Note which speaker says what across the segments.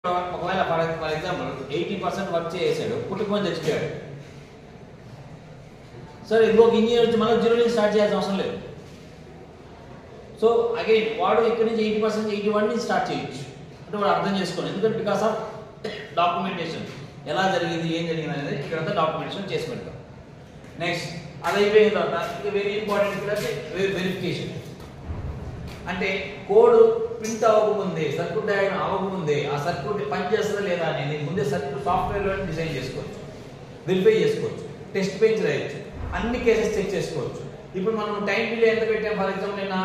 Speaker 1: ఒకవేళ for example 80% work చేసాడు, పుట్టుకొని తెచ్చిపోయాడు. సరే ఇంకొక ఇంజనీర్ వచ్చి మళ్ళీ జీరో నుంచి స్టార్ట్ చేయాల్సిన అవసరం లేదు. సో అగైన్ వాడు ఇక్కడ నుంచి 80% 81 నుంచి స్టార్ట్ చేయొచ్చు. అంటే వాడు అర్థం చేసుకోండి, ఎందుకంటే బికాస్ ఆఫ్ డాక్యుమెంటేషన్ ఎలా జరిగింది ఏం జరిగింది అనేది ఇక్కడంతా డాక్యుమెంటేషన్ చేసి పెడతాం. నెక్స్ట్ అది అయిపోయిన తర్వాత ఇంకా వెరీ ఇంపార్టెంట్ ఇక్కడ వెరిఫికేషన్. అంటే కోడ్ ప్రింట్ అవ్వకముందే, సర్క్యూట్ డయాగ్రామ్ అవ్వకముందే ఆ సర్క్యూట్ పనిచేస్తుందా లేదా అనేది ముందే సర్క్యూట్ సాఫ్ట్వేర్లో డిజైన్ చేసుకోవచ్చు, వెరిఫై చేసుకోవచ్చు, టెస్ట్ బెంచ్ రాయొచ్చు, అన్ని కేసెస్ చెక్ చేసుకోవచ్చు. ఇప్పుడు మనం టైం డిలే ఎంత పెట్టాం? ఫర్ ఎగ్జాంపుల్ నేను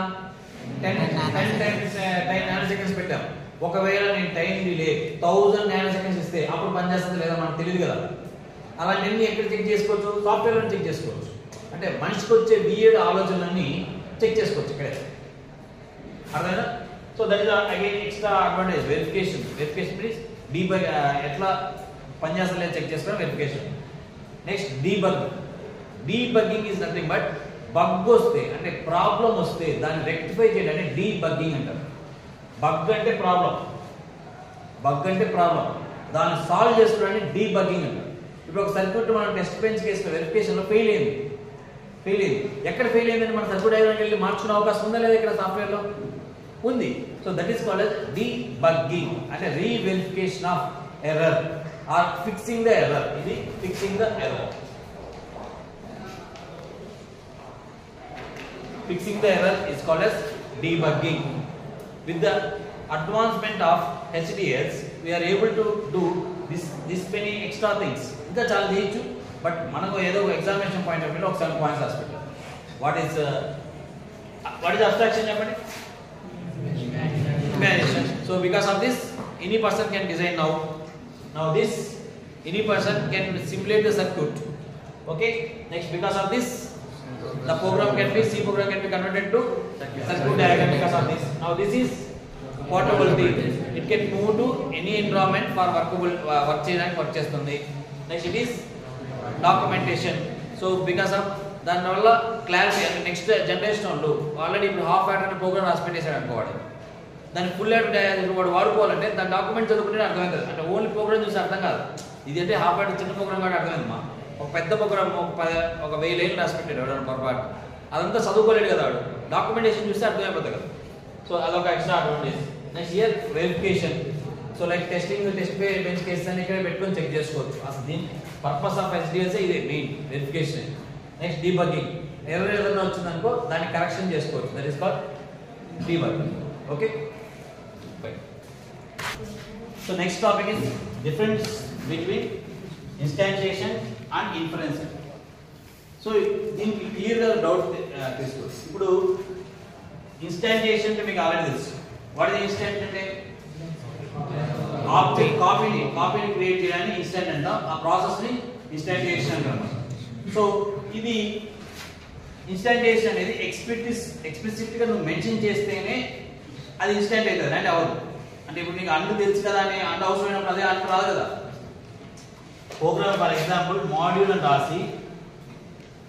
Speaker 1: 10 నానో సెకండ్స్ పెట్టాం. ఒకవేళ నేను టైం డిలే 1000 నానో సెకండ్స్ ఇస్తే అప్పుడు పనిచేస్తుంది లేదా మనకు తెలియదు కదా. అలాంటివన్నీ ఎక్కడ చెక్ చేసుకోవచ్చు? సాఫ్ట్వేర్లో చెక్ చేసుకోవచ్చు. అంటే మనిషికి వచ్చే వియర్డ్ ఆలోచనలన్నీ చెక్ చేసుకోవచ్చు ఇక్కడే. అర్థమైనా? So that is again extra advantage verification. Verification means debug, ఎట్లా పనిచేస్తుంది లేదా చెక్ చేసుకోవడం verification. Next debug. Debugging is nothing but bug వస్తే అంటే ప్రాబ్లం వస్తే దాన్ని రెక్టిఫై చేయడానికి డీబగ్గింగ్ అంటారు. బగ్ అంటే ప్రాబ్లం, బగ్ అంటే ప్రాబ్లం, దాన్ని సాల్వ్ చేసుకోవడానికి డీబగ్గింగ్ అంటారు. ఇప్పుడు ఒక సర్క్యూట్ మనం టెస్ట్ బెంచ్ కేసులో వెరిఫికేషన్లో ఫెయిల్ అయింది. ఎక్కడ ఫెయిల్ అయిందని మన సర్క్యూట్ డయాగ్రామ్కి వెళ్ళి మార్చుకునే అవకాశం ఉందా లేదా? ఇక్కడ సాఫ్ట్వేర్లో ఉంది. So that is called as debugging, అంటే reverification of error or fixing the error. ఇది fixing the error. Fixing the error is called as debugging. With the advancement of HDS, we are able to do this many extra things. ఇంకా చాలా చేయొచ్చు, but మనకు ఏదో examination point of వ్యూలో ఒక 7 points రాసిపెట్టాం. What is abstraction చెప్పండి? Imagination. So because of this, any person can design now this any person can simulate the circuit. Okay, next because of this the program can be C program can be converted to circuit diagram because of this. Now this is portability. It can move to any environment for workable work చేయడానికి work చేస్తుంది. Next it is documentation. So because of దానివల్ల clarity అంటే next generation వాళ్ళు already ఇప్పుడు half add అనే programme రాసి పెట్టేశాడు అనుకోవాలి, దాన్ని ఫుల్ యాడ్ వాడు వాడుకోవాలంటే దాని డాక్యుమెంట్ చదువుకుంటే అర్థమవుతుంది. అంటే ఓన్లీ ప్రోగ్రామ్ చూసి అర్థం కాదు. ఇది అంటే హాఫ్ యాడ్ చిన్న ప్రోగ్రామ్ కూడా అర్థమైంది. మా ఒక పెద్ద ప్రోగ్రామ్ ఒక 1000 లైన్లు రాసి పెట్టాడు వాడు పొరపాటు, అదంతా చదువుకోలేడు కదా వాడు. డాక్యుమెంటేషన్ చూస్తే అర్థమైపోతుంది కదా. సో అదొక extra advantage. Next year verification. So like testing, test bench cases అని ఇక్కడ పెట్టుకొని చెక్ చేసుకోవచ్చు. అసలు దీని పర్పస్ ఆఫ్ HDS ఇదే main verification. Next debugging. Error ఏదైనా వచ్చిందనుకో దాన్ని కరెక్షన్ చేసుకోవచ్చు. That is called debugging. Okay. So next topic is difference between instantiation and inference. So దీనికి క్లియర్గా డౌట్ తీసుకోవచ్చు. ఇప్పుడు ఇన్స్టాన్షియేషన్ అంటే మీకు ఆల్రెడీ తెలుసు. వాట్ ఇస్ ఇన్స్టాంట్ అంటే కాపీని క్రియేట్ చేయడానికి ఇన్స్టాంట్ అంటాం. ఆ ప్రాసెస్ని ఇన్స్టాన్షియేషన్ అంటాం. సో ఇది ఇన్స్టాన్షియేషన్ అనేది ఎక్స్ప్లిసిట్గా నువ్వు మెన్షన్ చేస్తేనే అది ఇన్స్టాంట్ అవుతుంది, అంటే అవ్వదు. అంటే ఇప్పుడు నీకు అన్ను తెలుసు కదా అని అన్ను అవసరమైనప్పుడు అదే అన్ను రాదు కదా. ప్రోగ్రామ్ ఫర్ ఎగ్జాంపుల్ మాడ్యూల్ అని రాసి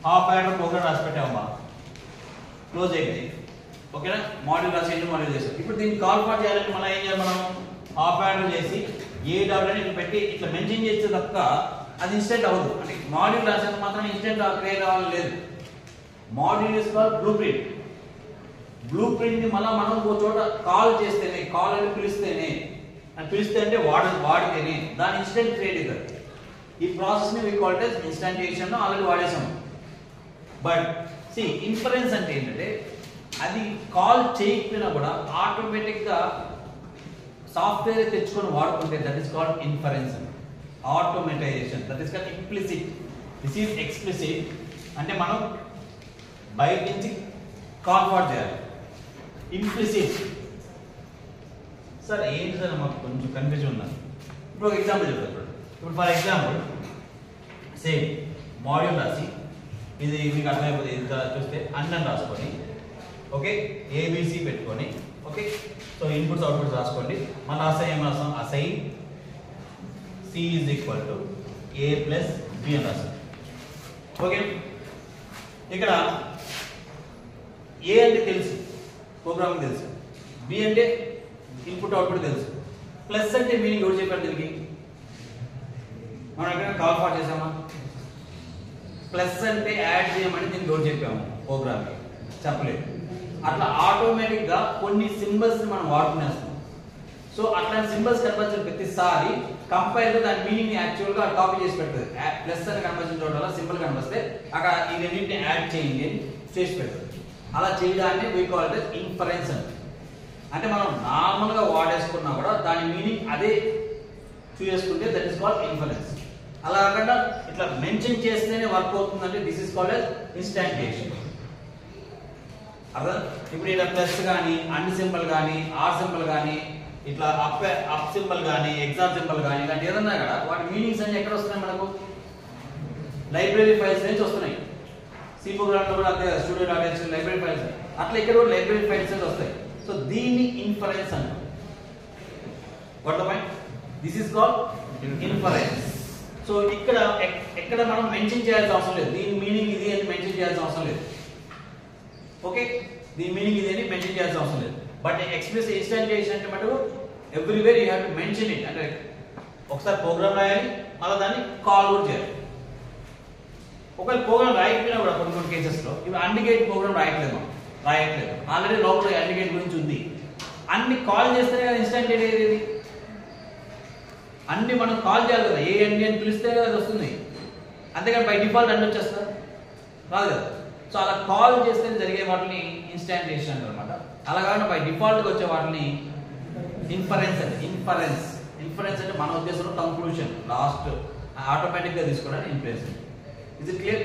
Speaker 1: హాఫ్ యాడ్ ప్రోగ్రామ్ రాసి పెట్టామమ్మా, క్లోజ్ అయిపోయింది. ఓకేనా? మాడ్యూల్ రాసి ఎన్ని మాడ్యూల్ చేసాం. ఇప్పుడు దీన్ని కాల్ ఫార్ చేయాలంటే మనం ఏం చేయాలి? మనం హాఫ్ యాడ్ చేసి AW అని పెట్టి ఇట్లా మెన్షన్ చేస్తే తప్ప అది ఇన్స్టెంట్ అవ్వదు. అంటే మాడ్యూల్ రాసేంత మాత్రం ఇన్స్టెంట్ క్రియేట్ అవ్వాలని లేదు. Module is called blue print. Blue print ని మళ్ళీ మనం ఒక చోట కాల్ చేస్తేనే, కాల్ అని పిలిస్తే అంటే వాడితేనే దాని ఇన్స్టెంట్ క్రియేట్ అవుతుంది. ఈ ప్రాసెస్ ని కాల్డ్ యాస్ ఇన్స్టాన్షియేషన్ ఆల్రెడీ వాడేసాము. బట్ సి ఇన్ఫరెన్స్ అంటే ఏంటంటే అది కాల్ చేయకపోయినా కూడా ఆటోమేటిక్ గా సాఫ్ట్వేర్ తెచ్చుకొని వాడుకుంటే that is called inference. Automatization that is called implicit. This is explicit. అంటే మనం బయట నుంచి కాల్ ఫార్వర్డ్ చేయాలి. ఇంప్లిసిట్ సార్ ఏంటి సార్ మాకు కొంచెం కన్ఫ్యూజన్ ఉందా? ఇప్పుడు ఒక ఎగ్జాంపుల్ చెప్తాను. ఇప్పుడు ఫర్ ఎగ్జాంపుల్ సేమ్ మాడ్యూల్ రాసి ఇది మీకు అర్థమైపోతుంది. ఇది చూస్తే అన్నం రాసుకొని ఓకే ABC పెట్టుకొని ఓకే. సో ఇన్పుట్స్ అవుట్పుట్స్ రాసుకోండి. మన అసైన్ ఏం రాస్తాం? Assign C is equal to A plus B అని రాస్తాం. ఓకే. ఇక్కడ A అంటే తెలుసు, ప్రోగ్రామింగ్ తెలుసు. B అంటే ఇన్పుట్ అవుట్పుట్ తెలుసు. ప్లస్ అంటే మీనింగ్ ఎవరు చెప్పారు దీనికి? మనం ఎక్కడ కాల్ ఫార్ చేసామా? ప్లస్ అంటే యాడ్ చేయమని దీనికి ఎవరు చెప్పాము? ప్రోగ్రామ్ చెప్పలేదు. అట్లా ఆటోమేటిక్ గా కొన్ని సింబల్స్ మనం వాడుకునేస్తాం. సో అట్లాంటి సింబల్స్ కనిపించిన ప్రతిసారి కంపైలర్ దాని మీనింగ్ యాక్చువల్ గా కాపీ చేసి పెడుతుంది. ప్లస్ అని కనిపించిన చోట వల్ల సింబల్ కనిపిస్తే అక్కడ ఈ రెండింటిని యాడ్ చేయండి అని చేసి పెడుతుంది. అలా చేయడాన్ని వీ కాల్ ఇట్ ఇన్ఫరెన్స్ అంటే మనం నార్మల్ గా వాడేసుకున్నా కూడా దాని మీనింగ్ అదే చూసుకుంటే దట్ ఈస్ కాల్డ్ ఇన్ఫరెన్స్. అలా కాకుండా ఇట్లా మెన్షన్ చేస్తేనే వర్క్ అవుతుందంటే దిస్ ఇస్ కాల్డ్ ఇన్స్టాంటియేషన్. అర్థం? ఇప్పుడు ఇలా ప్లస్ కానీ అండ్ సింబల్ కానీ ఆర్ సింబల్ కానీ ఇట్లా అప్ సింబల్ కానీ ఎగ్జామ్ సింబల్ కానీ ఇలాంటి ఏదన్నా కదా వాటి మీనింగ్స్ అన్ని ఎక్కడ వస్తున్నాయి? మనకు లైబ్రరీ ఫైల్స్ నుంచి వస్తున్నాయి. సి ప్రోగ్రామ్ లో కూడా అంతే, స్టూడియో.h లైబ్రరీ ఫైల్స్. అట్లా ఇక్కడ కూడా లైబ్రరీ ఫైల్స్ నుంచి వస్తాయి. సో దీన్ని ఇన్ఫరెన్స్ అంటాం. What the point? This is called inference. So ఇక్కడ ఎక్కడ మనం మెన్షన్ చేయాల్సిన అవసరం లేదు. దీని మీనింగ్ ఇది అని మెన్షన్ చేయాల్సిన అవసరం లేదు. ఓకే, దీని మీనింగ్ ఇది అని మెన్షన్ చేయాల్సిన అవసరం లేదు. బట్ ఎక్స్ప్రెస్ ఇన్స్టాంటియేషన్ అంటే మటుకు everywhere you have to mention it. అంటే ఒకసారి ప్రోగ్రామ్ రాయాలి, మళ్ళీ దాన్ని కాల్ కూడా చేయాలి. ఒకవేళ ప్రోగ్రామ్ రాయకపోయినా కూడా కొన్ని కేసెస్ లో ఇవి అండికేట్ ప్రోగ్రామ్ రాయట్లేదు, ఆల్రెడీ లోపల అండికేట్ గురించి ఉంది. అన్ని కాల్ చేస్తేనే కదా ఇన్స్టాంటియేట్ అయ్యేది. అన్ని మనం కాల్ చేయాలి కదా, ఏ అండి అని పిలిస్తే కదా అది వస్తుంది. అంతేకాని బై డిఫాల్ట్ అన్ని వచ్చేస్తారు రాదు కదా. సో అలా కాల్ చేస్తే జరిగే వాటిని ఇన్స్టాంటియేషన్ అంటారు అనమాట. అలా కాకుండా బై డిఫాల్ట్ వచ్చే వాటిని ఇన్ఫరెన్స్ అంటే ఇన్ఫరెన్స్ అంటే మన ఉద్దేశంలో కంక్లూషన్ లాస్ట్ ఆటోమేటిక్ గా తీసుకోవడానికి ఇన్ఫరెన్స్. Is it clear?